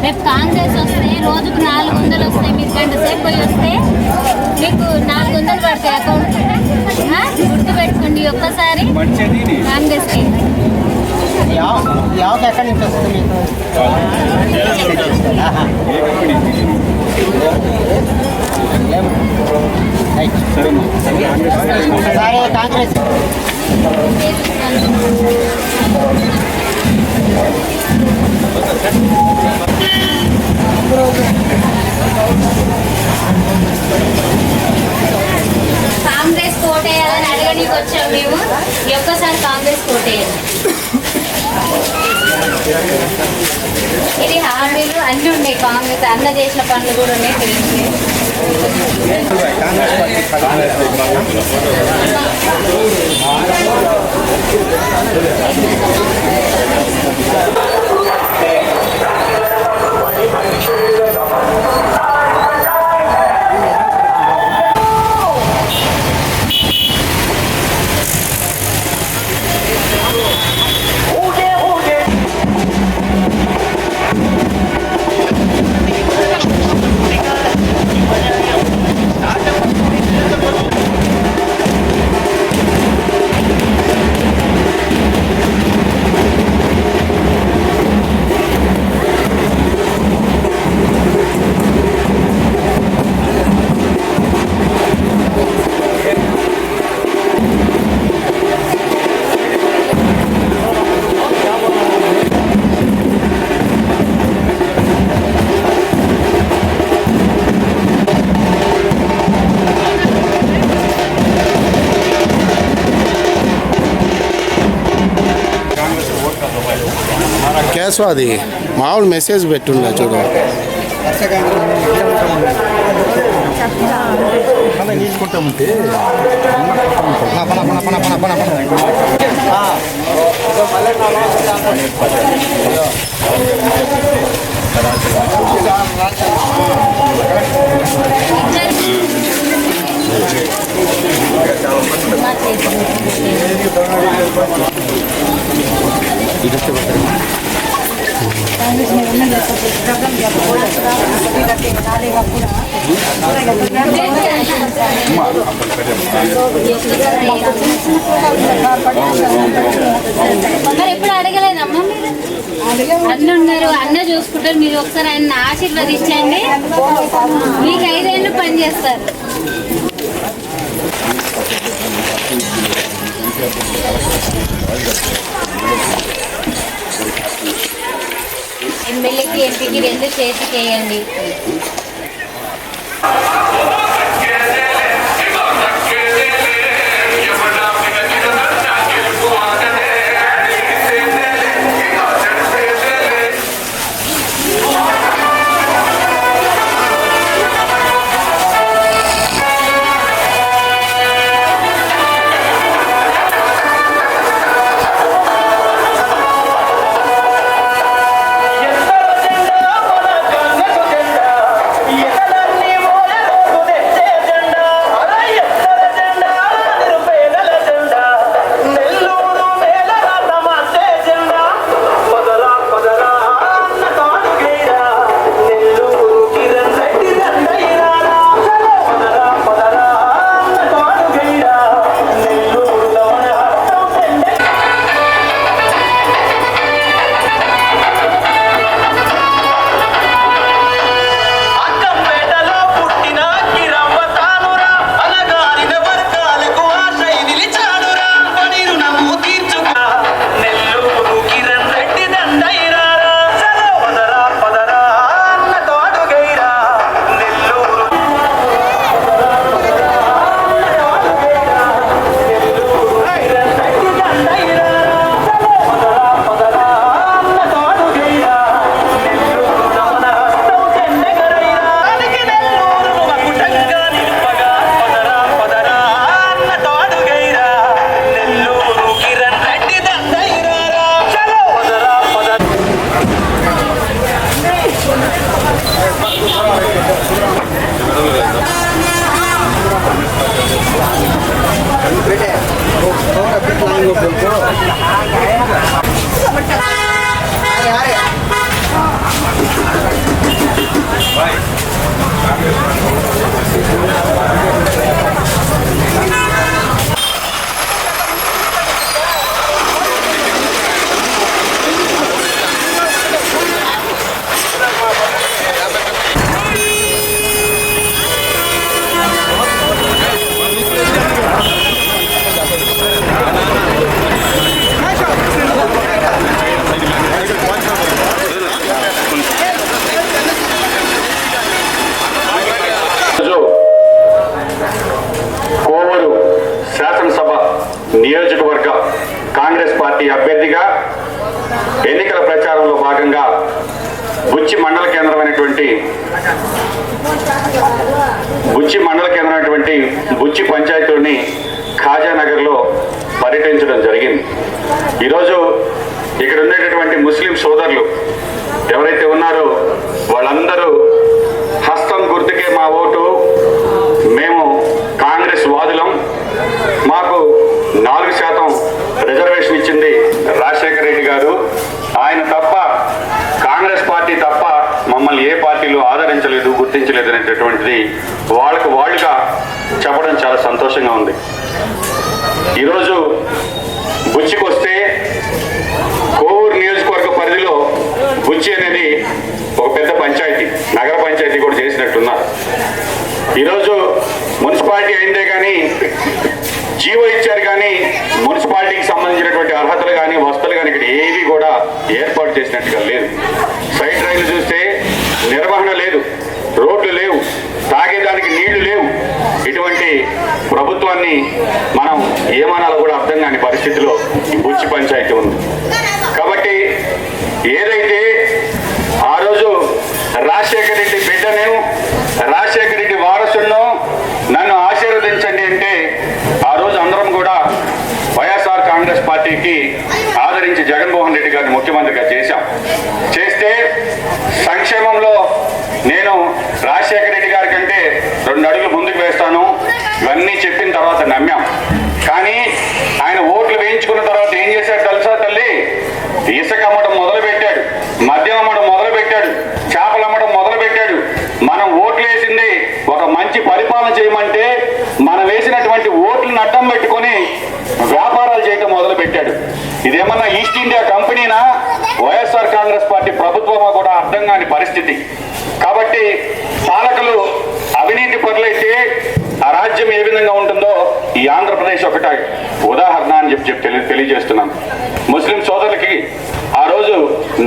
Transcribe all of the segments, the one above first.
రేపు కాంగ్రెస్ వస్తే రోజుకు 400 వస్తాయి. మీరు గంట సేపు పోయి వస్తే మీకు 400 పడతాయి అకౌంట్. గుర్తు పెట్టుకోండి ఒక్కసారి కాంగ్రెస్కి. ఎక్కడి నుంచి వస్తుంది మీకు? సరే కాంగ్రెస్ కాంగ్రెస్ కోటేయాలని అడగడానికి వచ్చాం మేము. ఒక్కసారి కాంగ్రెస్ కోటేయాలి. ఇది హామీలు అన్నీ ఉన్నాయి. కాంగ్రెస్ అన్న చేసిన పనులు కూడా ఉన్నాయి. తెలిసి క్యాష్ అది మామూలు మెసేజ్ పెట్టుండే చూడు. తీసుకుంటామంటే మరి ఎప్పుడు అడగలేదమ్మా మీరు? అన్న ఉన్నారు, అన్న చూసుకుంటారు. మీరు ఒకసారి ఆయన ఆశీర్వదించండి. మీకు 5 ఏళ్ళు పని చేస్తారు. ఎమ్మెల్యేకి ఎంపీకి 2 చేసి చేయండి. నియోజకవర్గ కాంగ్రెస్ పార్టీ అభ్యర్థిగా ఎన్నికల ప్రచారంలో భాగంగా బుచ్చి మండల కేంద్రమైనటువంటి బుచ్చి పంచాయతీలోని ఖాజానగర్లో పర్యటించడం జరిగింది. ఈరోజు ఇక్కడ ఉండేటటువంటి ముస్లిం సోదరులు ఎవరైతే ఉన్నారో వాళ్ళందరూ హస్తం గుర్తుకే మా ఓటు, మేము కాంగ్రెస్ వాదులం, మాకు 4% రిజర్వేషన్ ఇచ్చింది రాజశేఖర రెడ్డి గారు, ఆయన తప్ప కాంగ్రెస్ పార్టీ తప్ప మమ్మల్ని ఏ పార్టీలు ఆదరించలేదు, గుర్తించలేదు అనేటటువంటిది వాళ్ళుగా చెప్పడం చాలా సంతోషంగా ఉంది. ఈరోజు బుచ్చికి వస్తే కోవూరు నియోజకవర్గ పరిధిలో బుచ్చి అనేది ఒక పెద్ద పంచాయతీ, నగర పంచాయతీ కూడా చేసినట్టున్నారు. ఈరోజు మున్సిపాలిటీ అయిందే కానీ జీవో ఇచ్చారు, కానీ మున్సిపాలిటీకి సంబంధించినటువంటి అర్హతలు కానీ వసతులు కానీ ఇక్కడ ఏవి కూడా ఏర్పాటు చేసినట్టుగా లేదు. సైడ్ రైలు చూస్తే నిర్వహణ లేదు, రోడ్లు లేవు, తాగేదానికి నీళ్లు లేవు. ఇటువంటి ప్రభుత్వాన్ని మనం ఏమనాలో కూడా అర్థం కాని పరిస్థితిలో ఈ బుచ్చి పంచాయతీ ఉంది. కాబట్టి ఏదైతే ఆ రోజు రాజశేఖర రెడ్డి బిడ్డను, రాజశేఖర రెడ్డి వారసులను నన్ను ఆశీర్వదించండి అంటే ఆ రోజు అందరం కూడా వైఎస్ఆర్ కాంగ్రెస్ పార్టీకి ఆదరించి జగన్మోహన్ రెడ్డి గారిని ముఖ్యమంత్రిగా చేస్తే సంక్షేమంలో నేను రాజశేఖర రెడ్డి గారి కంటే 2 అడుగులు ముందుకు వేస్తాను ఇవన్నీ చెప్పిన తర్వాత నమ్మాం. కానీ ఆయన ఓట్లు వేయించుకున్న తర్వాత ఏం చేశాడు తెలుసా తల్లి? ఇసుక అమ్మడం మొదలు పెట్టాడు, మద్యం అమ్మడం మొదలు పెట్టాడు, చేపలు అమ్మడం మొదలు పెట్టాడు. మనం ఓట్లు వేసింది ఒక మంచి పరిపాలన చేయమంటే మనం వేసినటువంటి ఓట్లను అడ్డం పెట్టుకొని వ్యాపారాలు చేయటం మొదలు పెట్టాడు. ఇదేమన్నా ఈస్ట్ ఇండియా కంపెనీనా, వైఎస్ఆర్ కాంగ్రెస్ పార్టీ ప్రభుత్వమా కూడా అర్థం కాని పరిస్థితి. కాబట్టి పాలకులు అవినీతి పరులైతే ఆ రాజ్యం ఏ విధంగా ఉంటుందో ఈ ఆంధ్రప్రదేశ్ ఒకటే ఉదాహరణ అని చెప్పి తెలియజేస్తున్నాను. ముస్లిం సోదరులకి ఆ రోజు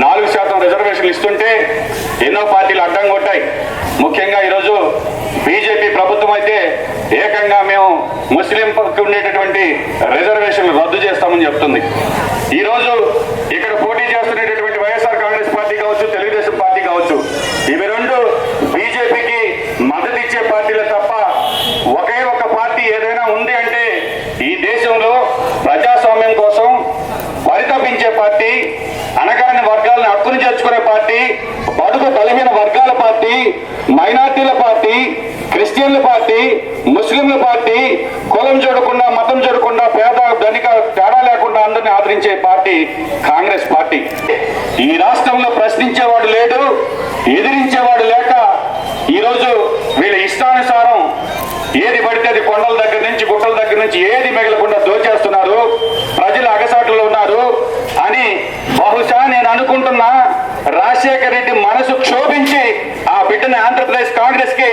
4% రిజర్వేషన్లు ఇస్తుంటే ఎన్నో పార్టీలు అడ్డం కొట్టాయి. ముఖ్యంగా ఈరోజు బీజేపీ ప్రభుత్వం అయితే ఏకంగా మేము ముస్లింకి ఉండేటటువంటి రిజర్వేషన్లు రద్దు చేస్తామని చెప్తుంది. ఈరోజు ఇక్కడ పోటీ చేస్తున్నటువంటి వైఎస్ఆర్ కాంగ్రెస్ పార్టీ కావచ్చు, తెలుగుదేశం పార్టీ కావచ్చు, ఇవి రెండు బీజేపీకి మద్దతు ఇచ్చే పార్టీలే తప్ప ఒకే ఒక పార్టీ ఏదైనా ఉంది అంటే ఈ దేశంలో ప్రజాస్వామ్యం కోసం పరితపించే పార్టీ, అనగాని వర్గాలను హక్కును చేర్చుకునే పార్టీ, బడుగు బలహీన వర్గాల పార్టీ, మైనార్టీల పార్టీ, క్రిస్టియన్ల పార్టీ, ముస్లింల పార్టీ, కులం చూడకుండా మతం చూడకుండా పేద ధనిక తేడా లేకుండా అందరినీ ఆదరించే పార్టీ కాంగ్రెస్ పార్టీ. ఈ రాష్ట్రంలో ప్రశ్నించేవాడు లేడు, ఎదిరించేవాడు లేక ఈరోజు వీళ్ళ ఇష్టానుసారం ఏది పడితే అది కొండల దగ్గర నుంచి గుట్టల దగ్గర నుంచి ఏది మిగలకుండా దోచేస్తున్నారు, ప్రజలు అగసాటులో ఉన్నారు అని బహుశా నేను అనుకుంటున్నా రాజశేఖర రెడ్డి మనసు క్షోభించి ఆ బిడ్డని ఆంధ్రప్రదేశ్ కాంగ్రెస్ కి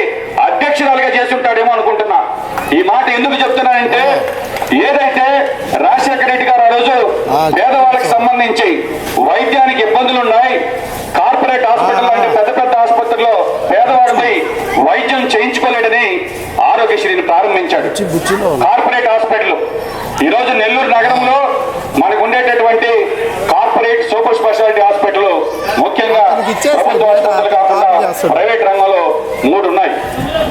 అధ్యక్షురాలుగా చేస్తుంటాడేమో అనుకుంటున్నా. ఈ మాట ఎందుకు చెప్తున్నానంటే ఏదైతే రాజశేఖర రెడ్డి గారు ఆ రోజు పేదవాళ్ళకి సంబంధించి వైద్యానికి ఇబ్బందులు ఉన్నాయి, కార్పొరేట్ హాస్పిటల్ లాంటి పెద్ద పెద్ద ఆసుపత్రుల్లో పేదవాడిపై వైద్యం చేయించుకోలేడని ఆరోగ్యశ్రీని ప్రారంభించాడు. కార్పొరేట్ హాస్పిటల్ ఈరోజు నెల్లూరు నగరంలో మనకు ఉండేటటువంటి కార్పొరేట్ సూపర్ స్పెషాలిటీ హాస్పిటల్ ముఖ్యంగా ప్రభుత్వ ఆసుపత్రులు కాకుండా ప్రైవేట్ రంగంలో 3 ఉన్నాయి.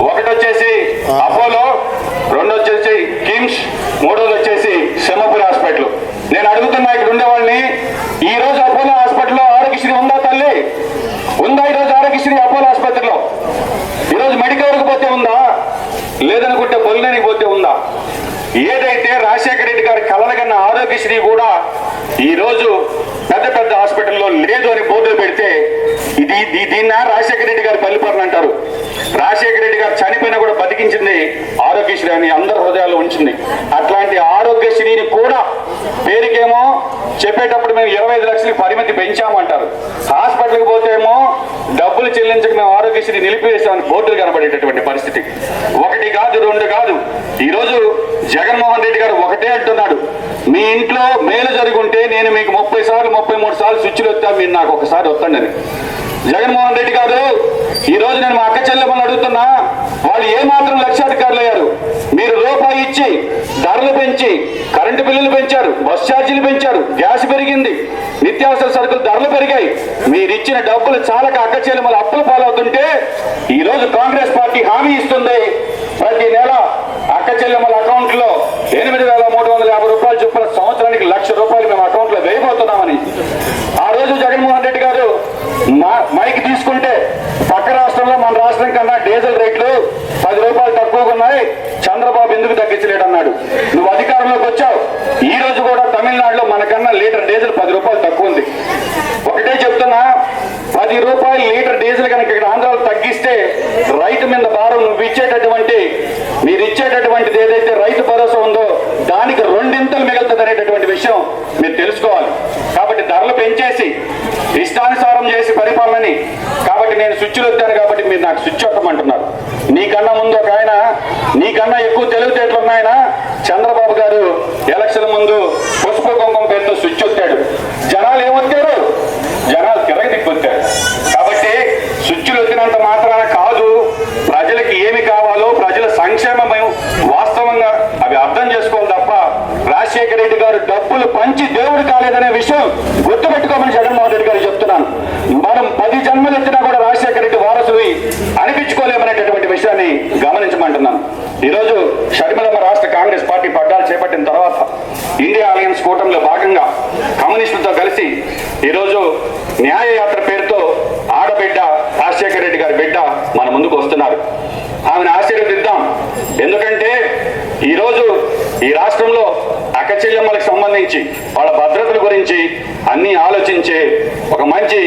ఒకటి వచ్చేసి అపోలో, 2 వచ్చేసి కిమ్స్, 3వది వచ్చేసి సింహపురి హాస్పిటల్. నేను అడుగుతున్నా ఇక్కడ ఉండే వాళ్ళని, ఈ రోజు అపోలో హాస్పిటల్లో ఆరోగ్యశ్రీ ఉందా తల్లి? ఉందా ఈరోజు ఆరోగ్యశ్రీ అపోలో ఆసుపత్రిలో? ఈరోజు మెడికల్కి పోతే ఉందా? లేదనుకుంటే బొల్లేనికి పోతే ఉందా? ఏదైతే రాజశేఖర రెడ్డి గారి కలలుగన్న ఆరోగ్యశ్రీ కూడా ఈ రోజు పెద్ద పెద్ద హాస్పిటల్లో లేదు అని బోర్డులు పెడితే దీన్న రాజశేఖర రెడ్డి గారి పరిపాలన అంటారు. రాజశేఖర రెడ్డి గారు చనిపోయినా కూడా బతికించింది ఆరోగ్యశ్రీ అని అందరి హృదయాల్లో ఉంచింది. అట్లాంటి ఆరోగ్యశ్రీని కూడా పేరుకేమో చెప్పేటప్పుడు మేము 25 లక్షలకి పరిమితి పెంచామంటారు, హాస్పిటల్కి పోతేమో డబ్బులు చెల్లించక మేము ఆరోగ్యశ్రీ నిలిపివేసామని బోర్డులు కనబడేటటువంటి పరిస్థితి. 1 కాదు 2 కాదు, ఈరోజు జగన్మోహన్ రెడ్డి గారు ఒకటే అంటున్నాడు, మీ ఇంట్లో మేలు జరుగుంటే నేను మీకు 30 సార్లు 33 సార్లు స్విచ్లు వస్తా, మీరు నాకు ఒకసారి వస్తాండి. జగన్మోహన్ రెడ్డి గారు ఈ రోజు నేను మా అక్క చెల్లెమ్మని అడుగుతున్నా, వాళ్ళు ఏ మాత్రం లక్షాధికారులు అయ్యారు? మీరు రూపాయి ఇచ్చి పెంచి ధరలు పెంచి కరెంటు బిల్లులు పెంచారు, బస్ ఛార్జీలు పెంచారు, గ్యాస్ పెరిగింది, నిత్యావసర సరుకులు ధరలు పెరిగాయి. మీరిచ్చిన డబ్బులు చాలక అక్కచెల్లెమ్మల అప్పుల పాలవుతుంటే ఈరోజు కాంగ్రెస్ పార్టీ హామీ ఇస్తుంది ప్రతి నెల అక్కచెల్లెమ్మల అకౌంట్లో 8,350 రూపాయలు చొప్పున సంవత్సరానికి ₹1,00,000 మేము అకౌంట్లో వేయబోతున్నామని. ఆ రోజు జగన్మోహన్ రెడ్డి గారు మైక్ తీసుకుంటే పక్క రాష్ట్రంలో మన రాష్ట్రం కన్నా డీజిల్ రేట్లు ₹10 తక్కువగా ఉన్నాయి, చంద్రబాబు ఎందుకు తగ్గించలేడు అన్నాడు. నువ్వు అధికారంలోకి వచ్చావు, ఈ రోజు కూడా తమిళనాడులో మనకన్నా లీటర్ డీజిల్ ₹10 తక్కువ ఉంది. ఒకటే చెప్తున్నా, ₹10 లీటర్ డీజిల్ కనుక ఇక్కడ ఆంధ్రాలో తగ్గిస్తే రైతు మీద భారం మీరు ఇచ్చేటటువంటిది ఏదైతే రైతు భరోసా ఉందో దానికి 2 మిగులుతుంది అనేటటువంటి విషయం మీరు తెలుసుకోవాలి. కాబట్టి ధరలు పెంచేసి ఇష్టానుసారం చేసి పరిపాలనని, కాబట్టి నేను స్విచ్లు వచ్చాను కాబట్టి మీరు నాకు స్విచ్ ఒక్కమంటున్నారు. నీకన్నా ముందు ఒక ఆయన, నీకన్నా ఎక్కువ తెలివితేటలు ఉన్నాయన చంద్రబాబు గారు ఎలక్షన్ ముందు పసుపు కుంకుమ పేరుతో స్విచ్ వచ్చాడు. జనాలు ఏమొచ్చారు? జనాలు తిరగదిప్పొచ్చారు. కాబట్టి స్విచ్లు వచ్చినంత మాత్రాన కాదు, ప్రజలకి ఏమి కావాలో ప్రజల సంక్షేమం వాస్తవంగా అవి అర్థం చేసుకోవాలి తప్ప రాజశేఖర రెడ్డి గారు డబ్బులు పంచి దేవుడు కాలేదనే విషయం గుర్తుపెట్టుకోమని జగన్మోహన్ రెడ్డి గారు చెప్తున్నాను. మనం 10 జన్మలు ఎత్తినా కూడా రాజశేఖర రెడ్డి వారసులు అనిపించుకోలేమనేటటువంటి విషయాన్ని గమనించమంటున్నాను. ఈరోజు షర్మిలమ్మ రాష్ట్ర కాంగ్రెస్ పార్టీ పగ్గాలు చేపట్టిన తర్వాత ఇండియా అలయన్స్ కూటమిలో భాగంగా కమ్యూనిస్టులతో కలిసి ఈరోజు న్యాయయాత్ర పేరుతో ఆడబిడ్డ రాజశేఖర రెడ్డి గారి బిడ్డ మన ముందుకు వస్తున్నారు. ఆమెను ఆశీర్వదిద్దాం. ఎందుకంటే ఈరోజు ఈ రాష్ట్రంలో అక్కచెల్లెమ్మలకు సంబంధించి వాళ్ళ భద్రతల గురించి అన్ని ఆలోచించే ఒక మంచి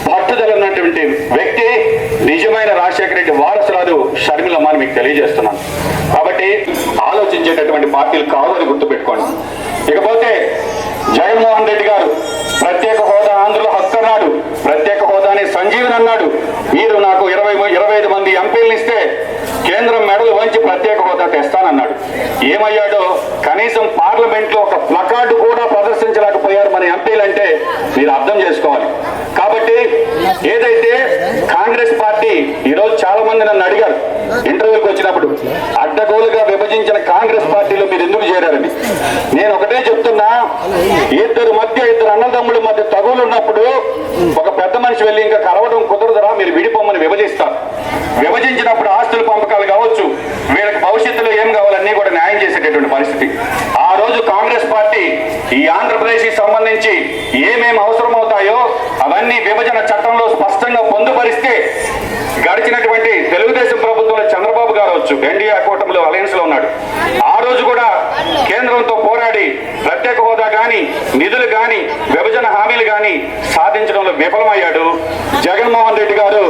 పట్టుదల ఉన్నటువంటి వ్యక్తి నిజమైన రాజశేఖర రెడ్డి వారసురాలు షర్మిలమ్మ అని మీకు తెలియజేస్తున్నాను. కాబట్టి ఆలోచించేటటువంటి పార్టీలు కావాలని గుర్తుపెట్టుకోండి. ఇకపోతే జగన్మోహన్ రెడ్డి గారు ప్రత్యేక హోదా ఆంధ్రలో హక్కు అన్నాడు, ప్రత్యేక హోదాని సంజీవన్ అన్నాడు. మీరు నాకు 25 మంది ఎంపీలను ఇస్తే కేంద్రం మెడలు వంచి ప్రత్యేక హోదా తెస్తానన్నాడు. ఏమయ్యాడో కనీసం పార్లమెంట్ లో ఒక ప్లకార్డు కూడా ప్రదర్శించలేకపోయారు మన ఎంపీలంటే మీరు అర్థం చేసుకోవాలి. కాబట్టి ఏదైతే కాంగ్రెస్ పార్టీ ఈరోజు చాలా మంది నన్ను అడిగారు ఇంటర్వ్యూకి వచ్చినప్పుడు, అడ్డగోలుగా విభజించిన కాంగ్రెస్ పార్టీలో మీరు ఎందుకు చేరారని. నేను ఒకటే చెప్తున్నా, ఇద్దరు అన్నదమ్ముల మధ్య తగులు ఉన్నప్పుడు ఒక పెద్ద మనిషి వెళ్ళి ఇంకా కలవడం కుదరదురా, మీరు విడిపోమని విభజిస్తారు. విభజించినప్పుడు ఆస్తుల పంపకాలు కావచ్చు, వీళ్ళకి భవిష్యత్తులో ఏం కావాలన్నీ కూడా న్యాయం చేసేటటువంటి పరిస్థితి. ఆ రోజు కాంగ్రెస్ పార్టీ ఈ ఆంధ్రప్రదేశ్కి సంబంధించి ఏమేమి అవసరమవుతాయో అవన్నీ విభజన చట్టంలో స్పష్టంగా పొందుపరిస్తే గడిచినటువంటి తెలుగుదేశం ప్రభుత్వంలో చంద్రబాబు గారు వచ్చు ఎన్డీఏ కూటమిలో అలయన్స్ లో ఉన్నాడు. ఆ రోజు కూడా కేంద్రంతో పోరాడి ప్రత్యేక హోదా గాని నిధులు గాని విభజన హామీలు గాని సాధించడంలో విఫలమయ్యాడు. జగన్మోహన్ రెడ్డి గారు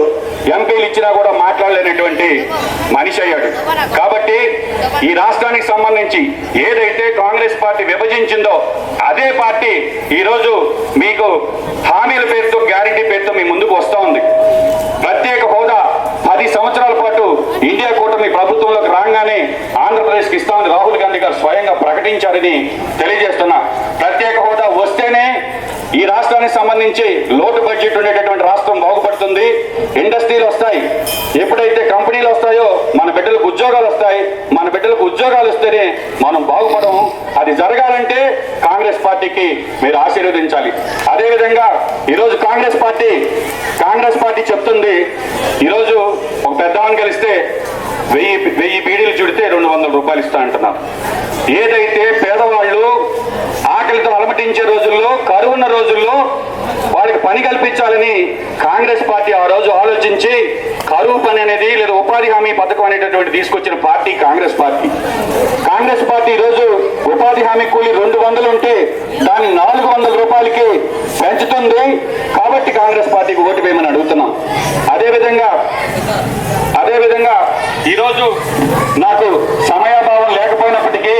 ఎంపీలు ఇచ్చినా కూడా మాట్లాడలేనటువంటి మనిషి అయ్యాడు. కాబట్టి ఈ రాష్ట్రానికి సంబంధించి ఏదైతే కాంగ్రెస్ పార్టీ విభజించిందో అదే పార్టీ ఈరోజు మీకు హామీల పేరుతో గ్యారంటీ పేరుతో మీ ముందుకు వస్తూ ఉంది. ప్రత్యేక హోదా 10 సంవత్సరాల పాటు ఇండియా కూటమి ప్రభుత్వంలోకి రాగానే ఆంధ్రప్రదేశ్కి ఇస్తామని రాహుల్ గాంధీ గారు స్వయంగా ప్రకటించారని తెలియజేస్తున్నా. ప్రత్యేక హోదా వస్తేనే ఈ రాష్ట్రానికి సంబంధించి లోటు బడ్జెట్ ఉండేటటువంటి రాష్ట్రం బాగుపడుతుంది. ఇండస్ట్రీలు వస్తాయి, ఎప్పుడైతే కంపెనీలు వస్తాయో మన బిడ్డలకు ఉద్యోగాలు వస్తాయి. మన బిడ్డలకు ఉద్యోగాలు వస్తేనే మనం బాగుపడము. అది జరగాలంటే కాంగ్రెస్ పార్టీకి మీరు ఆశీర్వదించాలి. అదేవిధంగా ఈరోజు కాంగ్రెస్ పార్టీ చెప్తుంది, ఈరోజు ఒక పెద్దవాన్ని గెలిస్తే 1000 బీడీలు చుడితే 200 రూపాయలు ఇస్తా అంటున్నారు. ఏదైతే పేదవాళ్ళు ఆకలితో అలమటించే రోజుల్లో, కరువున్న రోజుల్లో వాళ్ళకి పని కల్పించాలని కాంగ్రెస్ పార్టీ ఆ రోజు ఆలోచించి కరువు పని అనేది లేదా ఉపాధి హామీ పథకం అనేటటువంటి తీసుకొచ్చిన party Congress party. Congress party ఈరోజు ఉపాధి హామీ కూలీ 200 ఉంటే దాన్ని 400 రూపాయలకి పెంచుతుంది. కాబట్టి కాంగ్రెస్ పార్టీకి ఓటు వేయమని అడుగుతున్నాం. అదేవిధంగా ఈరోజు నాకు సమయాభావం లేకపోయినప్పటికీ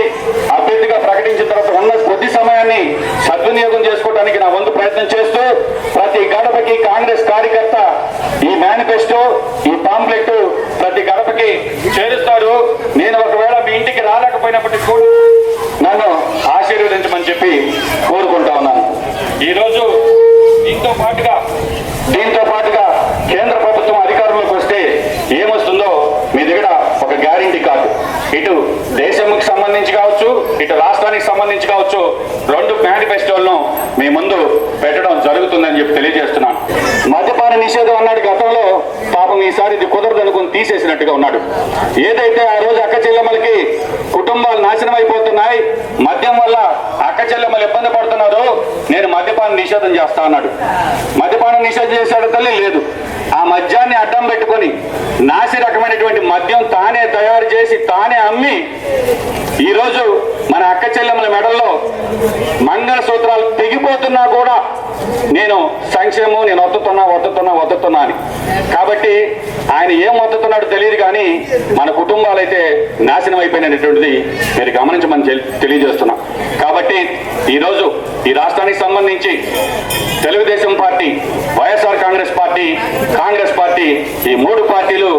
అభ్యర్థిగా ప్రకటించిన తర్వాత ఉన్న కొద్ది సమయాన్ని సద్వినియోగం చేసుకోవడానికి నా వంతు ప్రయత్నం చేస్తూ ప్రతి గడపకి కాంగ్రెస్ కార్యకర్త ఈ మేనిఫెస్టో, ఈ పాంప్లెట్ ప్రతి గడపకి చేరుస్తారు. నేను ఒకవేళ మీ ఇంటికి రాలేకపోయినప్పటికీ కూడా నన్ను ఆశీర్వదించమని చెప్పి కోరుకుంటా ఉన్నాను. ఈరోజు దీంతో పాటుగా కేంద్ర ప్రభుత్వం అధికారంలోకి వస్తే ఏమొస్తుందో మీ దగ్గర ఒక గ్యారంటీ కార్డు, ఇటు దేశంకి సంబంధించి ఇటు రాష్ట్రానికి సంబంధించి కావచ్చు 2 మేనిఫెస్టోలను మీ ముందు పెట్టడం జరుగుతుందని చెప్పి తెలియజేస్తున్నాను. మద్యపాన నిషేధం అన్నాడు గతంలో, పాపం ఈసారి ఇది కుదరదు అనుకుని తీసేసినట్టుగా ఉన్నాడు. ఏదైతే ఆ రోజు అక్క చెల్లెమ్మలకి కుటుంబాలు నాశనం అయిపోతున్నాయి, మద్యం వల్ల అక్క చెల్లెమ్మలు ఇబ్బంది పడుతున్నారు, నేను మద్యపాన నిషేధం చేస్తా అన్నాడు. మద్యపానం నిషేధం చేశాడు తల్లి లేదు. ఆ మద్యాన్ని అడ్డం పెట్టుకొని నాసి రకమైనటువంటి మద్యం తానే తయారు చేసి తానే అమ్మి ఈరోజు మన అక్క చెల్లెమ్మల మెడల్లో మంగళసూత్రాలు తెగిపోతున్నా కూడా నేను సంక్షేమం, నేను వద్దుతున్నా అని. కాబట్టి ఆయన ఏం వద్దుతున్నాడో తెలియదు, కానీ మన కుటుంబాలు అయితే నాశనం అయిపోయినటువంటిది మీరు గమనించమని తెలియజేస్తున్నాం. కాబట్టి ఈరోజు ఈ రాష్ట్రానికి సంబంధించి తెలుగుదేశం పార్టీ, వైఎస్ఆర్ కాంగ్రెస్ పార్టీ ఈ 3 పార్టీలు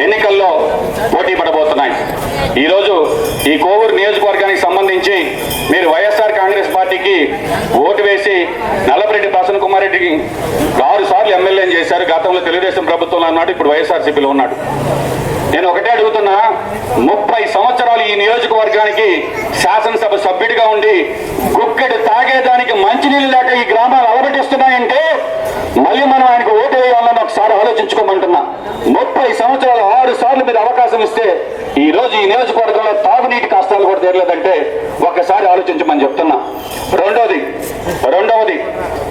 ఎన్నికల్లో పోటీ పడబోతున్నాయి. ఈరోజు ఈ కోవూరు నియోజకవర్గానికి సంబంధించి మీరు వైఎస్ఆర్ కాంగ్రెస్ పార్టీకి ఓటు వేసి నల్లపరెడ్డి ప్రసన్న కుమార్ రెడ్డికి 6 సార్లు ఎమ్మెల్యేని చేశారు. గతంలో తెలుగుదేశం ప్రభుత్వంలో ఉన్నాడు, ఇప్పుడు వైఎస్ఆర్సీపీలో ఉన్నాడు. నేను ఒకటే అడుగుతున్నా, 30 సంవత్సరాలు ఈ నియోజకవర్గానికి శాసనసభ సభ్యుడిగా ఉండి గుక్కెడు తాగేదానికి మంచినీళ్ళు లేక ఈ గ్రామాలు అలబటిస్తున్నాయంటే మళ్ళీ మనం ఆయనకు ఓటు వేయాలని ఒకసారి ఆలోచించుకోమంటున్నా. 30 సంవత్సరాలు 6 సార్లు మీరు అవకాశం ఇస్తే ఈ రోజు ఈ నియోజకవర్గంలో తాగునీటి కష్టాలు కూడా తీరలేదంటే ఒక్కసారి ఆలోచించమని చెప్తున్నా. రెండవది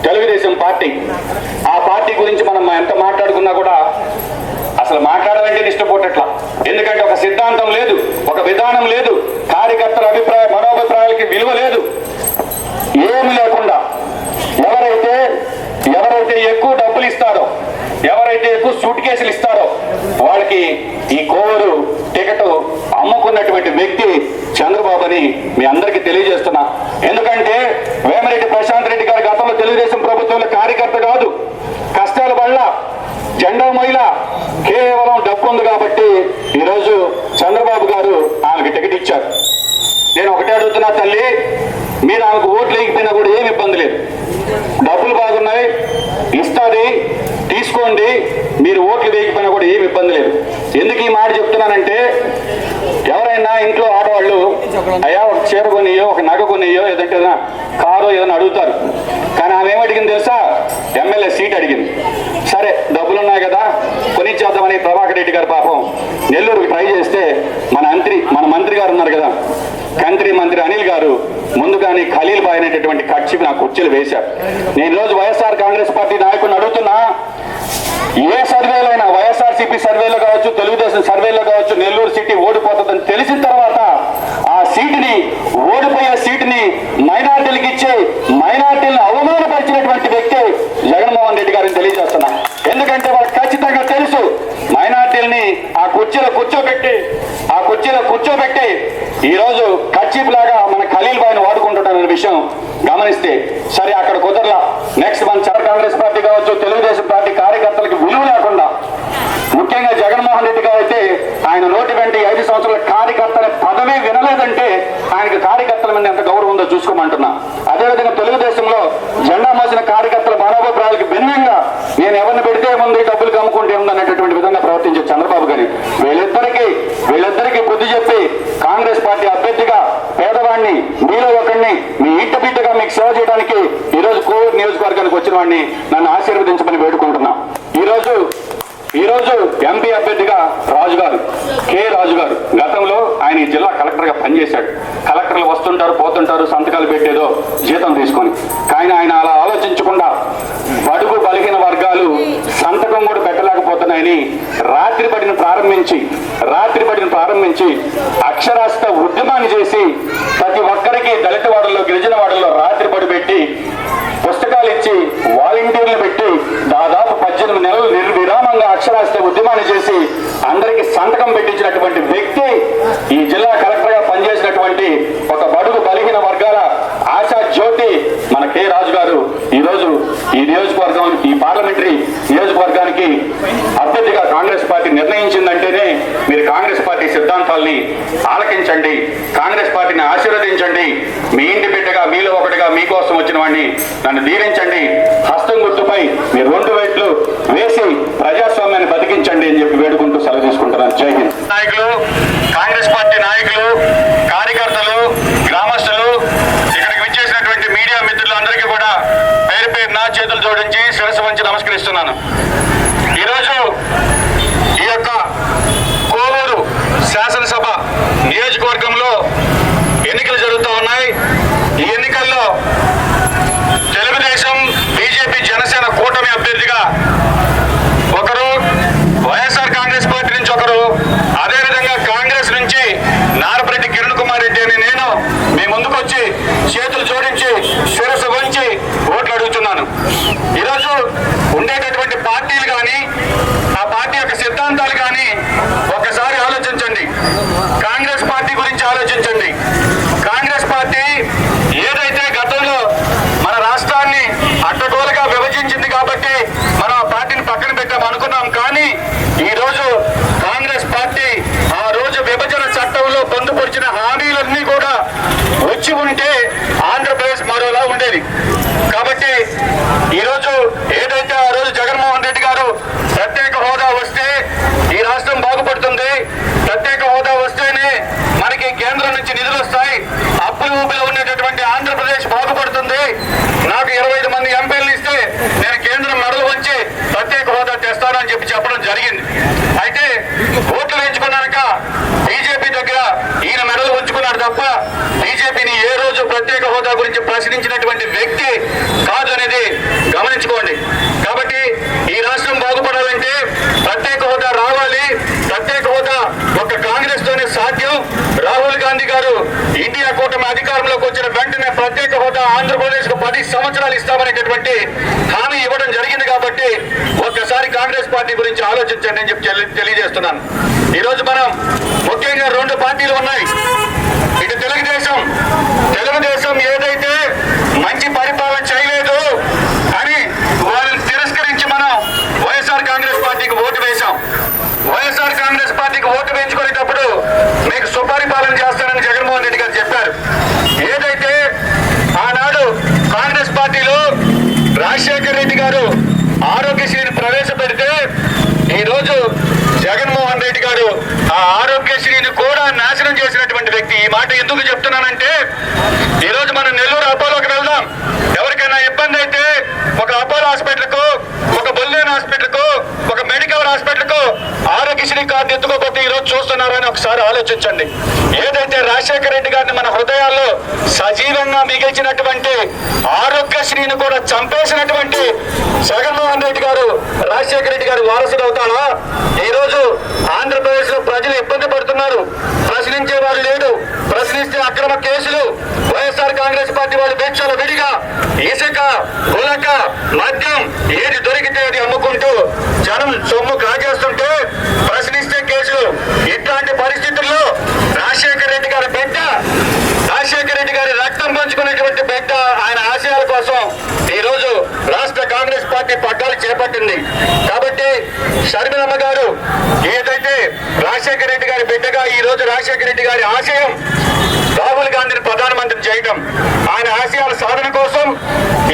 తెలుగుదేశం పార్టీ. ఆ పార్టీ గురించి మనం ఎంత మాట్లాడుకున్నా కూడా అసలు మాట్లాడాలంటే ఇష్టపోటట్లా. ఎందుకంటే ఒక సిద్ధాంతం లేదు, ఒక విధానం లేదు, కార్యకర్తల మనోభిప్రాయాలకి విలువ లేదు. ఏమి లేకుండా ఎవరైతే ఎక్కువ డబ్బులు ఇస్తారో, ఎవరైతే ఎక్కువ సూట్ కేసులు ఇస్తారో వాళ్ళకి ఈ కోవూరు టికెట్ అమ్ముకున్నటువంటి వ్యక్తి చంద్రబాబు అని మీ అందరికీ తెలియజేస్తున్నా. ఎందుకంటే వేమిరెడ్డి ప్రశాంత్ రెడ్డి గారు గతంలో తెలుగుదేశం ప్రభుత్వంలో కార్యకర్త కాదు, కష్టాల వల్ల జెండా మహిళ, కేవలం డబ్బు ఉంది కాబట్టి ఈరోజు చంద్రబాబు గారు ఆమెకు టికెట్ ఇచ్చారు. నేను ఒకటే అడుగుతున్నా తల్లి, మీరు ఆమెకు ఓట్లు వేయకపోయినా కూడా ఏమి ఇబ్బంది లేదు, డబ్బులు బాగున్నాయి, ఇస్తుంది, తీసుకోండి, మీరు ఓట్లు వేయకపోయినా కూడా ఏమి ఇబ్బంది లేదు. ఎందుకు ఈ మాట చెప్తున్నానంటే, ఎవరైనా ఇంట్లో ఆడవాళ్ళు అయ్యా ఒక చీర కొనియో, ఒక నగ కొనియో, ఏదంటే కారో ఏదైనా అడుగుతారు. కానీ ఆమె ఏమడిగింది తెలుసా? ఎమ్మెల్యే సీట్ అడిగింది. సరే డబ్బులున్నాయి కదా కొనిచ్చేద్దామని ప్రభాకర్ రెడ్డి గారు పాపం నెల్లూరుకి ట్రై చేస్తే మన మంత్రి గారు ఉన్నారు కదా, మంత్రి అనిల్ గారు ముందుగానే ఖలీల్ బాయ్ అనేటటువంటి కక్షి నా కుర్చీలు వేశారు. నేను రోజు వైఎస్ఆర్ కాంగ్రెస్ పార్టీ నాయకుడిని అడుగుతున్నా, ఏ సర్వేలో అయినా వైఎస్ఆర్సీపీ సర్వేలో కావచ్చు, తెలుగుదేశం సర్వేలో కావచ్చు, నెల్లూరు సిటీ ఓడిపోతుందని తెలిసిన తర్వాత ఆ సీటుని, ఓడిపోయే సీటుని మైనార్టీలకు ఇచ్చి మైనార్టీలను అవమానపరిచినటువంటి వ్యక్తి జగన్మోహన్ రెడ్డి గారిని తెలియజేస్తున్నా. ఎందుకంటే వాళ్ళకి ఖచ్చితంగా తెలుసు, మైనార్టీలని ఆ కుర్చీలో కూర్చోబెట్టి ఈరోజు కర్చీఫ్ లాగా మన ఖలీల్ బాయ్ని వాడుకుంటున్నారనే విషయం గమనిస్తే సరే అక్కడ కుదరలా. నెక్స్ట్ మన కాంగ్రెస్ పార్టీ కావచ్చు, తెలుగుదేశం పార్టీ కార్యకర్తలకు విలువ లేకుండా, ముఖ్యంగా జగన్మోహన్ రెడ్డి గారు అయితే ఆయన నోటి వెంట 5 సంవత్సరాల కార్యకర్తల పదవి వినలేదంటే ఆయనకు కార్యకర్తల మీద ఎంత గౌరవం ఉందో చూసుకోమంటున్నా. అదేవిధంగా తెలుగుదేశంలో జెండా మోసిన కార్యకర్తల మనోభిప్రాయాలకు భిన్నంగా నేను ఎవరిని పెడితే ముందు డబ్బులు కమ్ముకుంటే ఉందనేటటువంటి విధంగా ప్రవర్తించే చంద్రబాబు గారి వీళ్ళిద్దరికీ బుద్ధి చెప్పి కాంగ్రెస్ పార్టీ అభ్యర్థిగా పేదవాడిని, మీలో ఒకరిని, మీ ఇంటి బిడ్డగా మీకు సేవ చేయడానికి ఈరోజు కోవూరు నియోజకవర్గానికి వచ్చిన వాడిని నన్ను ఆశీర్వదించమని వేడుకుంటున్నా. ఈరోజు ఎంపీ అభ్యర్థిగా కె రాజు గారు గతంలో ఆయన ఈ జిల్లా కలెక్టర్గా పనిచేశాడు. కలెక్టర్లు వస్తుంటారు, పోతుంటారు, సంతకాలు పెట్టేదో జీతం తీసుకొని. కానీ ఆయన అలా ఆలోచించకుండా బడుగు బలిగిన వర్గాలు సంతకం కూడా పెట్టలేకపోతున్నాయని రాత్రి బడిని ప్రారంభించి అక్షరాస్యత ఉద్యమాన్ని చేసి ప్రతి ఒక్కరికి దళిత వాడల్లో, గిరిజన వాడల్లో రాత్రి బడి పెట్టి పుస్తకాలు ఇచ్చి వాలంటీర్లు పెట్టి దాదాపు 18 నెలలు నిర్విరామంగా అక్షరాస్యత ఉద్యమాన్ని చేసి అందరికీ సంతకం పెట్టించినటువంటి వ్యక్తి, ఈ జిల్లా కలెక్టర్ గా పనిచేసినటువంటి ఒక బడుగు బలిగిన వర్గాల ఆశా జ్యోతి మన కె రాజు గారు ఈరోజు ఈ పార్లమెంటరీ నియోజకవర్గానికి అభ్యర్థిగా కాంగ్రెస్ పార్టీ నిర్ణయించిందంటేనే మీరు కాంగ్రెస్ పార్టీ సిద్ధాంతాల్ని ఆలకించండి, కాంగ్రెస్ పార్టీని ఆశీర్వదించండి, మీ ఇంటి బిడ్డగా, మీలో ఒకటిగా మీకోసం వచ్చిన వాడిని నన్ను దీవించండి, హస్తం గుర్తుపై మీరు 2 వేట్లు వేసి ప్రజాస్వామ్యాన్ని బతికించండి అని చెప్పి వేడుకుంటూ సెలవు తీసుకుంటున్నాను. జై హింద్. కాంగ్రెస్ పార్టీ నాయకులు, కార్యకర్తలు జోడించి శిరస్సు వంచి నమస్కరిస్తున్నాను. ఈరోజు ఈ యొక్క కోవూరు శాసనసభ నియోజకవర్గంలో ఎన్నికలు జరుగుతూ ఉన్నాయి. ఈ ఎన్నికల్లో తెలుగుదేశం, బీజేపీ, జనసేన కూటమి అభ్యర్థిగా ఒకరు, వైఎస్ఆర్ కాంగ్రెస్ పార్టీ నుంచి ఒకరు, అదేవిధంగా కాంగ్రెస్ నుంచి నారపరెడ్డి కిరణ్ కుమార్ రెడ్డి అని నేను మీ ముందుకు వచ్చి చేతులు జోడించి శిరస్సు వంచి ఓట్లు అడుగుతున్నాను. ఈరోజు ఉండేటటువంటి పార్టీలు కానీ, ఆ పార్టీ యొక్క సిద్ధాంతాలు కానీ ఒక్కసారి ఆలోచించండి. కాంగ్రెస్ పార్టీ గురించి ఆలోచించండి. కాంగ్రెస్ పార్టీ ఏదైతే గతంలో మన రాష్ట్రాన్ని అడ్డగోలుగా విభజించింది కాబట్టి మనం ఆ పార్టీని పక్కన పెట్టాం అనుకున్నాం. కానీ ఈరోజు కాంగ్రెస్ పార్టీ ఆ రోజు విభజన చట్టంలో పొందుపరిచిన హామీలన్నీ కూడా వచ్చి ఉంటే ఆంధ్రప్రదేశ్ మరోలా ఉండేది. కాబట్టి ఈరోజు ఏదైతే ఆ రోజు జగన్మోహన్ రెడ్డి గారు ప్రత్యేక హోదా వస్తే ఈ రాష్ట్రం బాగుపడుతుంది, ప్రత్యేక హోదా వస్తేనే మనకి కేంద్రం నుంచి నిధులు వస్తాయి, అప్పులు ఊపిలో ఉండేటటువంటి ఆంధ్రప్రదేశ్ బాగుపడుతుంది, నాకు 25 మంది ఎంపీలు ఇస్తే నేను కేంద్రం మెడలు వంచి ప్రత్యేక హోదా తెస్తానని చెప్పడం జరిగింది. అయితే ఓట్లు వేయించుకున్నాక బీజేపీ దగ్గర ఈయన మెడలు ఉంచుకున్నాడు తప్ప బీజేపీని ఏ రోజు ప్రత్యేక హోదా గురించి ప్రశ్నించినటువంటి వ్యక్తి కాదు అనేది గమనించుకోండి. కాబట్టి ఈ రాష్ట్రం బాగుపడాలంటే ప్రత్యేక హోదా రావాలి. ప్రత్యేక హోదా ఒక కాంగ్రెస్ తోనే సాధ్యం. రాహుల్ గాంధీ గారు ఇండియా కూటమి అధికారంలోకి వచ్చిన వెంటనే ప్రత్యేక హోదా ఆంధ్రప్రదేశ్ కు 10 సంవత్సరాలు ఇస్తామనేటటువంటి హామీ ఇవ్వడం జరిగింది. కాబట్టి ఒక్కసారి కాంగ్రెస్ పార్టీ గురించి ఆలోచించండి అని చెప్పి తెలియజేస్తున్నాను. ఈరోజు మనం ముఖ్యంగా 2 పార్టీలు ఉన్నాయి. ఇటు తెలుగుదేశం ఏదైతే మంచి పరిపాలన చేయలేదు అని వాళ్ళని తిరస్కరించి మనం వైఎస్ఆర్ కాంగ్రెస్ పార్టీకి ఓటు వేశాం. వైఎస్ఆర్ కాంగ్రెస్ పార్టీకి ఓటు వేయించుకునేటప్పుడు మీకు సుపరిపాలన చేస్తానని జగన్మోహన్ రెడ్డి గారు చెప్పారు. ఏదైతే ఆనాడు కాంగ్రెస్ పార్టీలో రాజశేఖర్ రెడ్డి గారు ఆరోగ్యశ్రీని ప్రవేశపెడితే ఈరోజు జగన్మోహన్ రెడ్డి గారు ఆ ఆరోగ్యశ్రీని కూడా నాశనం చేసినటువంటి వ్యక్తి. ఈ మాట ఎందుకు చెప్తున్నానంటే ఈరోజు మనం నెల్లూరు అపోలోకి వెళ్దాం. ఎవరికైనా ఇబ్బంది అయితే ఒక అపోలో హాస్పిటల్కు, ఒక బొల్లేన్ హాస్పిటల్కు, ఒక మెడికల్ హాస్పిటల్కు ఆరోగ్యశ్రీ కార్డు ఎత్తుకోకపోతే ఈరోజు చూస్తున్నారని ఒకసారి ఆలోచించండి. ఏదైతే రాజశేఖర రెడ్డి గారిని మన హృదయాల్లో సజీవంగా మిగిల్చినటువంటి ఆరోగ్యశ్రీని కూడా చంపేసినటువంటి జగన్మోహన్ రెడ్డి గారు రాజశేఖర రెడ్డి గారు వారసుడు అవుతాడా? ఈరోజు ఆంధ్రప్రదేశ్ లో ప్రజలు ఇబ్బంది పడుతున్నారు. ప్రశ్నించే వాళ్ళు లేడు. ప్రశ్నిస్తే అక్రమ కేసులు. వైఎస్ఆర్ కాంగ్రెస్ పార్టీ వాళ్ళు భిక్షలు విడిగా ఇసుక, గులక, మద్యం ఏది దొరికితే అది అమ్ముకుంటూ జనం సొమ్ము కాజేస్తుంటే ప్రశ్నిస్తే కేసులు. ఇట్లాంటి పరిస్థితుల్లో రాజశేఖర రెడ్డి గారి బిడ్డ, రాజశేఖర రెడ్డి గారి రక్తం పంచుకునేటువంటి బిడ్డ ఆయన ఆశయాల కోసం ఈరోజు రాష్ట్ర కాంగ్రెస్ పార్టీ పగ్గాలు చేపట్టింది. కాబట్టి షర్మిలమ్మ గారు ఏదైతే రాజశేఖర రెడ్డి గారి బిడ్డగా ఈ రోజు రాజశేఖర రెడ్డి గారి ఆశయం రాహుల్ గాంధీని ప్రధానమంత్రి చేయడం, ఆయన ఆశయాల సాధన కోసం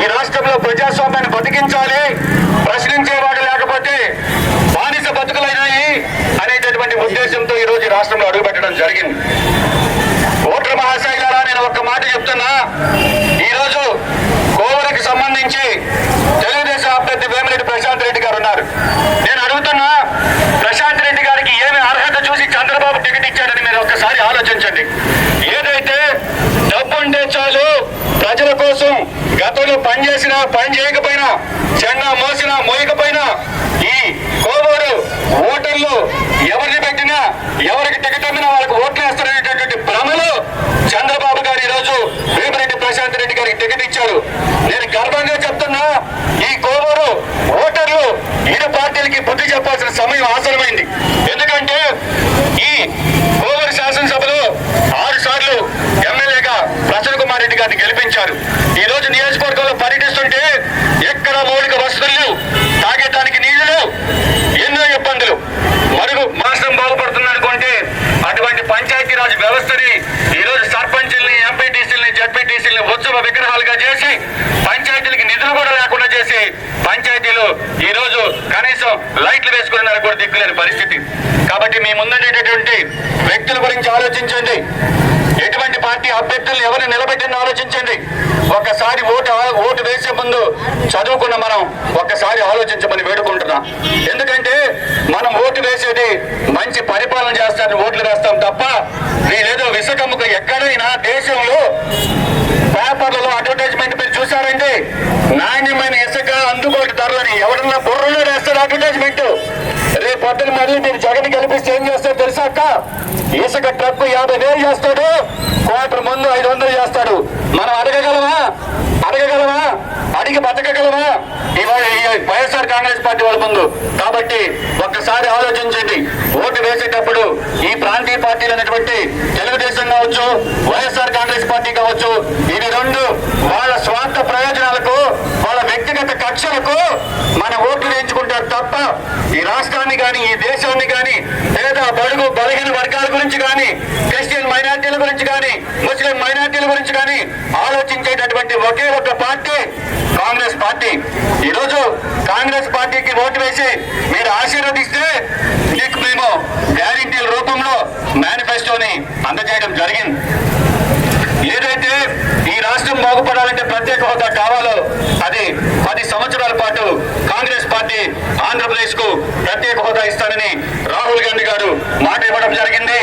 ఈ రాష్ట్రంలో ప్రజాస్వామ్యాన్ని బతికించాలి, ప్రశ్నించేవాడు లేకపోతే బానిస బతుకులైనాయి అనేటటువంటి ఉద్దేశంతో ఈ రోజు రాష్ట్రంలో అడుగుపెట్టడం జరిగింది. ఓటర్ మహాశైలారా, నేను ఒక్క మాట చెప్తున్నా. ఈరోజు కోవూరుకి సంబంధించి తెలుగుదేశం అభ్యర్థి వేమిరెడ్డి ప్రశాంత్ రెడ్డి గారు ఉన్నారు. నేను అడుగుతున్నా, ప్రశాంత్ రెడ్డి గారికి ఏమి అర్హత చూసి చంద్రబాబు టికెట్ ఇచ్చాడని మీరు ఒక్కసారి ఆలోచించండి. ఏదైతే డబ్బుంటే చాలు, ప్రజల కోసం గతంలో పనిచేసినా పని చేయకపోయినా, జెండా మోసినా మోయకపోయినా, ఈ కోవూరు ఓటర్లు ఎవరిని పెట్టినా, ఎవరికి టికెట్ అమ్మినా వాళ్ళకి ఓట్లు వేస్తారనేటటువంటి భ్రమలో చంద్రబాబు గారు ఈరోజు వేమిరెడ్డి ప్రశాంత్ రెడ్డి గారికి టికెట్ ఇచ్చారు. నేను గర్వంగా చెప్తున్నా, ఈ కోవూరు ఓటర్లు ఇరు పార్టీలకి బుద్ధి చెప్పాల్సిన సమయం ఆసనమైంది. ఎందుకంటే ఈ కోవూరు శాసనసభలో 6 సార్లు ఎమ్మెల్యేగా ప్రసన్న కుమార్ రెడ్డి గారిని గెలిపించారు. ఈ రోజు నియోజకవర్గంలో పర్యటిస్తుంటే ఎక్కడ మౌలిక వసతులు, తాగేటానికి నీళ్లు, ఎన్నో ఇబ్బందులు. మరుగు రాష్ట్రం బాగుపడుతుంది అనుకుంటే అటువంటి పంచాయతీరాజ్ వ్యవస్థని ఈరోజు సర్పంచుల్ని, ఎంపీటీసీలని, జడ్పీటీసీలని ఉత్సవ విగ్రహాలుగా చేసి పంచాయతీలకి నిధులు కూడా లేకుండా చేసి పంచాయతీలు ఈరోజు కనీసం లైట్లు వేసుకున్నారు కూడా దిక్కులేని పరిస్థితి. కాబట్టి మీ ముందుండేటటువంటి వ్యక్తుల గురించి ఆలోచించండి. ఎటువంటి పార్టీ అభ్యర్థులను ఎవరిని నిలబెట్టిందో ఆలోచించండి. ఒక్కసారి ఓటు వేసే ముందు చదువుకున్న మనం ఒక్కసారి ఆలోచించమని వేడుకుంటున్నాం. ఎందుకంటే మనం ఓటు వేసేది మంచి పరిపాలన చేస్తారని ఓట్లు వేస్తాం తప్ప వీళ్ళేదో విసకముక ఎక్కడైనా దేశంలో పేపర్లలో అడ్వర్టైజ్మెంట్ మీరు చూసారండి, నాణ్యమైన ఇసుక అందుబాటు ధరలని ఎవరన్నా బుర్రలో వేస్తారు అడ్వర్టైజ్మెంట్. రేపు పొద్దున మళ్ళీ మీరు జగన్ గెలిపిస్తే ఏం చేస్తాడు తెలుసాక? ఇసుక ట్రక్ 50,000 చేస్తాడు, క్వార్టర్ ముందు 500 చేస్తాడు. మనం అడగగలమా? అడిగి బతకగలమా ఇవాళ వైఎస్ఆర్ కాంగ్రెస్ పార్టీ వాళ్ళ ముందు? కాబట్టి ఒక్కసారి ఆలోచించండి. ఓటు వేసేటప్పుడు ఈ ప్రాంతీయ పార్టీలు అనేటువంటి తెలుగుదేశం కావచ్చు, వైఎస్ఆర్ కాంగ్రెస్ పార్టీ కావచ్చు, ఇవి రెండు వాళ్ళ స్వార్థ ప్రయోజనాలకు, వాళ్ళ వ్యక్తిగత కక్షలకు మన ఓట్లు వేయించుకుంటారు తప్ప ఈ రాష్ట్రాన్ని కానీ, ఈ దేశాన్ని కానీ, పేద బడుగు బలహీన వర్గాల గురించి కానీ, క్రిస్టియన్ మైనార్టీల గురించి కానీ, ముస్లిం మైనార్టీల గురించి కానీ ఆలోచించేటటువంటి ఒకే ఒక పార్టీ కాంగ్రెస్ పార్టీ. ఈరోజు కాంగ్రెస్ పార్టీకి ఓటు వేసి మీరు ఆశీర్వదిస్తే మీకు మేము గ్యారెంటీల రూపంలో మేనిఫెస్టోని అందజేయడం జరిగింది. ఏదైతే ఈ రాష్ట్రం బాగుపడాలంటే ప్రత్యేక హోదా కావాలో అది 10 సంవత్సరాల పాటు కాంగ్రెస్ పార్టీ ఆంధ్రప్రదేశ్ కు ప్రత్యేక హోదా ఇస్తానని రాహుల్ గాంధీ గారు మాట ఇవ్వడం జరిగింది.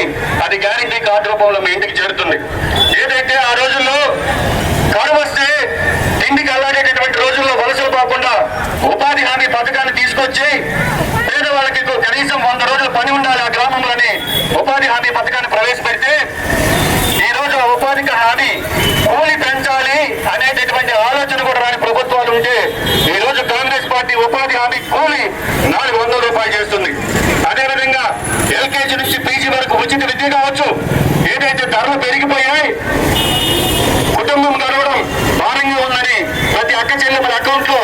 అది గ్యారెంటీ కార్డు రూపంలో మీ ఇంటికి చేరుతుంది. ఏదైతే ఆ రోజుల్లో కరువు వస్తే తిండికి అల్లాడేటటువంటి రోజుల్లో వలసలు పోకుండా ఉపాధి హామీ పథకాన్ని తీసుకొచ్చి పేదవాళ్ళకి కనీసం 100 రోజులు పని ఉండాలి ఆ గ్రామంలోని ఉపాధి హామీ పథకాన్ని ప్రవేశపెడితే ఈ రోజు ఉపాధి హామీ కూలి పెంచాలి అనేటటువంటి ఆలోచన కూడా రాని ప్రభుత్వాలు ఉంటే ఈ రోజు కాంగ్రెస్ పార్టీ ఉపాధి హామీ కూలి 400 రూపాయలు చేస్తుంది. అదేవిధంగా ఎల్కేజీ నుంచి పీజీ వరకు ఉచిత విద్య కావచ్చు. ఏదైతే ధరలు పెరిగిపోయాయి, కుటుంబం గడవడం భారంగా ఉందని ప్రతి అక్క చెల్లెమ్మల అకౌంట్ లో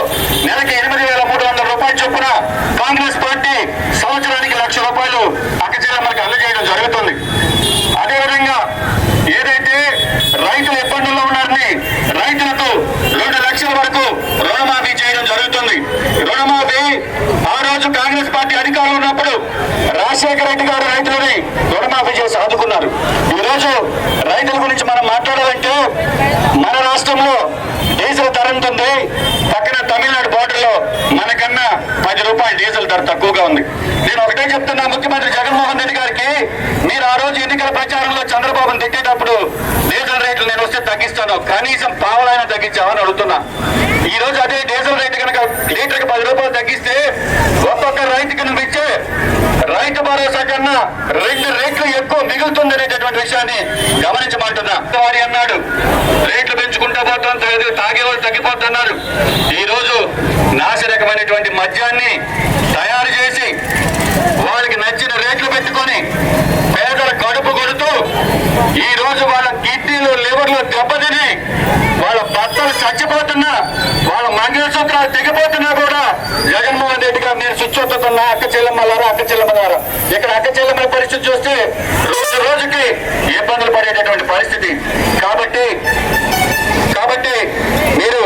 నెలకి 8,300 రూపాయలు చొప్పున కాంగ్రెస్ పార్టీ సంవత్సరానికి 1,00,000 రూపాయలు అక్క చెల్లెమ్మలకు అందజేయడం జరుగుతుంది. అదేవిధంగా ఏదైతే రైతులు ఇబ్బందుల్లో ఉన్నారని రైతులకు 2 లక్షల వరకు రుణమాఫీ చేయడం జరుగుతుంది. రుణమాఫీ ఆ రోజు కాంగ్రెస్ పార్టీ అధికారంలో ఉన్నప్పుడు రాజశేఖర రెడ్డి గారు రైతులని రుణమాఫీ చేసి ఆదుకున్నారు. ఈ రోజు రైతుల గురించి మనం మాట్లాడాలంటే మన రాష్ట్రంలో డీజిల్ ధర ఉంటుంది, పక్కన తమిళనాడు బోర్డర్ లో మనకన్నా 10 రూపాయలు డీజిల్ ధర తక్కువగా ఉంది. నేను ఒకటే చెప్తున్నా ముఖ్యమంత్రి జగన్మోహన్ రెడ్డి గారికి, మీరు ఆ రోజు ఎన్నికల ప్రచారంలో చంద్రబాబును తిట్టేటప్పుడు డీజిల్ రేట్లు నేను వస్తే తగ్గిస్తాను, కనీసం పావులైనా తగ్గించామని అడుగుతున్నా. ఈ రోజు అదే డీజిల్ రేటు కనుక లీటర్కి 10 రూపాయలు తగ్గిస్తే ఒక్కొక్క రైతుకి నువ్వు ఇచ్చే రైతు భరోసా కన్నా 2 రెట్లు ఎక్కువ మిగులుతుంది అనేటటువంటి విషయాన్ని గమనించమంటున్నా. వారి అన్నాడు రేట్లు పెంచుకుంటా పోతాం, తాగేవాళ్ళు తగ్గిపోతున్నారు. ఈ రోజు నాసిరకమైనటువంటి మద్యాన్ని తయారు చేసి వాళ్ళకి నచ్చిన రేట్లు పెట్టుకొని పేదల కడుపు కొడుతూ ఈ రోజు వాళ్ళ కిడ్నీలు లివర్లు దెబ్బతిని వాళ్ళ భర్తలు చచ్చిపోతున్నా, వాళ్ళ మంగళసూత్రాలు తెగిపోతున్నా కూడా జగన్మోహన్ రెడ్డి గారు నేను శుచోతున్నా అక్క చెల్లెమ్మలారా ఇక్కడ అక్క చెల్లెమ్మల పరిస్థితి చూస్తే రోజుకి ఇబ్బందులు పడేటటువంటి పరిస్థితి. కాబట్టి మీరు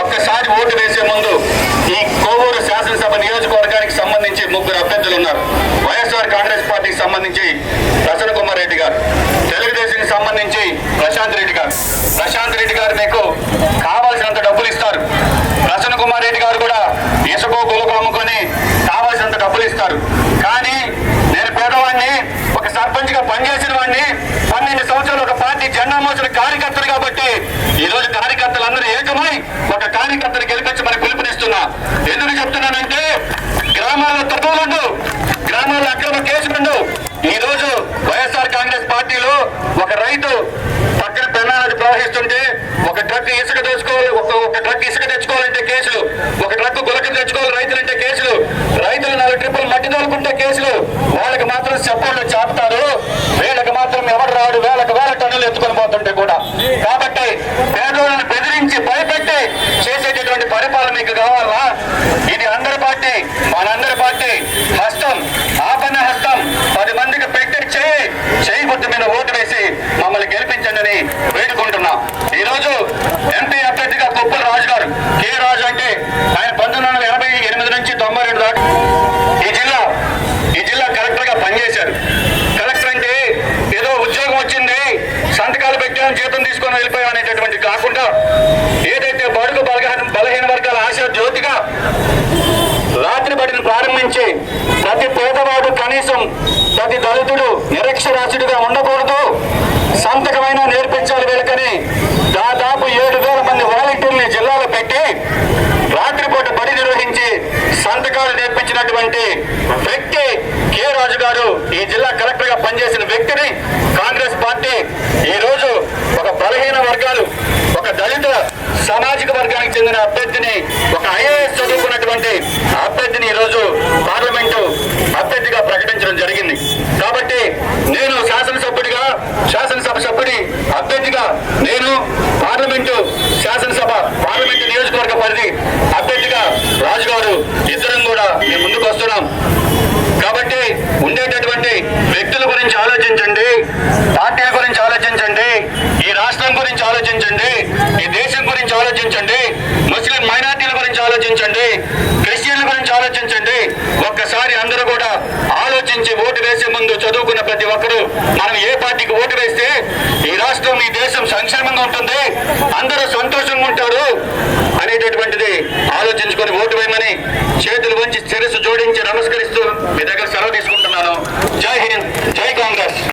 ఒక్కసారి ఓటు వేసే ముందు ఈ కోవూరు శాసనసభ నియోజకవర్గానికి సంబంధించి 3 అభ్యర్థులు ఉన్నారు. వైఎస్ఆర్ కాంగ్రెస్ పార్టీకి సంబంధించి ప్రసన్న కుమార్ రెడ్డి గారు, తెలుగుదేశం సంబంధించి ప్రశాంత్ రెడ్డి గారు మీకు కావాల్సినంత డబ్బులు ఇస్తారు. ప్రసన్న కుమార్ రెడ్డి గారు కూడా ఇసుకో గులకు అమ్ముకొని కావాల్సినంత డబ్బులు ఇస్తారు. కానీ నేను పేదవాడిని, ఒక సర్పంచ్ గా పనిచేసిన వాడిని, 12 సంవత్సరాలు ఒక పార్టీ జెండా మోసిన కార్యకర్తలు కాబట్టి ఈ రోజు కార్యకర్తలందరూ ఏకమై ఒక కార్యకర్తను గెలిపించమని పిలుపునిస్తున్నా. ఎందుకు చెప్తున్నానంటే గ్రామాల్లో తప్పులుండు, గ్రామాల్లో అక్రమ కేసులుండు. ఈ రోజు వైఎస్ఆర్ కాంగ్రెస్ పార్టీలో ఒక రైతు పక్కన పెన్నా నది ప్రవహిస్తుంటే ఒక ట్రక్ ఇసుక తెచ్చుకోవాలి, ఒక ట్రక్ ఇసుక తెచ్చుకోవాలంటే కేసులు, ఒక ట్రక్ గులక తెచ్చుకోవాలి రైతులంటే కేసులు, రైతులు 4 ట్రిప్పులు మట్టి తోలుకుంటే కేసులు. వాళ్ళకి మాత్రం చెప్పండి చాపుతారు, వీళ్ళకి మాత్రం ఎవరు రాడు, వేల టన్నులు ఎత్తుకొని పోతుంటే కూడా. కాబట్టి పేదోళ్ళని బెదిరించి భయపెట్టి చేసేటటువంటి పరిపాలన మీకు కావాలా? ఇది అందరి పార్టీ, మనందరి పార్టీ హస్తం, ఆపన్న హస్తం 10 మందికి పెట్టి చేయి గుర్తు మీద ఓటు వేసి మమ్మల్ని గెలిపించండి అని వేడుకుంటున్నాం. ఈ రోజు ఎంపీ అభ్యర్థిగా కొప్పుల రాజు గారు, కే రాజు అంటే ఆయన 1988 నుంచి 92 దాకా ఈ జిల్లా కలెక్టర్ గా పనిచేశారు. కలెక్టర్ అంటే ఏదో ఉద్యోగం వచ్చింది, సంతకాలు పెట్టామని జీతం తీసుకొని వెళ్ళిపోయాం అనేటటువంటి కాకుండా ఏదైతే బడుగు బలహీన వర్గాల నుంచి ప్రతి పేదవాడు కనీసం ప్రతి దళితుడు నిరక్షరాస్యుడిగా ఉండకూడదు, సంతకమైనా నేర్పించాలి వీళ్ళకని దాదాపు 7,000 మంది వాలంటీర్ని జిల్లాలో పెట్టి రాత్రిపూట బడి నిర్వహించి సంతకాలు నేర్పించినటువంటి వ్యక్తి కె రాజు గారు ఈ జిల్లా కలెక్టర్ గా పనిచేసిన వ్యక్తిని కాంగ్రెస్ పార్టీ ఈ రోజు ఒక బలహీన వర్గాలు, ఒక దళిత సామాజిక వర్గానికి చెందిన అభ్యర్థిని, ఒక ఐఏఎస్ చదువుకున్నటువంటి అభ్యర్థిని ఈ రోజు పార్లమెంటు అభ్యర్థిగా ప్రకటించడం జరిగింది. కాబట్టి నేను శాసనసభ సభ్యుడి అభ్యర్థిగా నేను పార్లమెంటు నియోజకవర్గ పరిధి అభ్యర్థిగా రాజు గారు ఇద్దరం కూడా మేము ముందుకు వస్తున్నాం. కాబట్టి ఉండేటటువంటి వ్యక్తుల గురించి ఆలోచించండి, పార్టీల గురించి ఆలోచించండి, ఈ రాష్ట్రం గురించి ఆలోచించండి, ఈ దేశం గురించి ఆలోచించండి, ముస్లిం మైనార్టీల గురించి ఆలోచించండి, క్రిస్టియన్ల గురించి ఆలోచించండి. ఒక్కసారి అందరూ కూడా ఆలోచించి ఓటు వేసే ముందు చదువుకున్న ప్రతి ఒక్కరూ మనం ఏ పార్టీకి ఓటు వేస్తే ఈ రాష్ట్రం ఈ దేశం సంక్షేమంగా ఉంటుంది, అందరూ సంతోషంగా ఉంటారు అనేటటువంటిది ఆలోచించుకొని ఓటు వేయమని చేతులు వంచి శిరస్సు జోడించి నమస్కరిస్తూ మీ దగ్గర సెలవు తీసుకుంటున్నాను. జై హింద్, జై కాంగ్రెస్.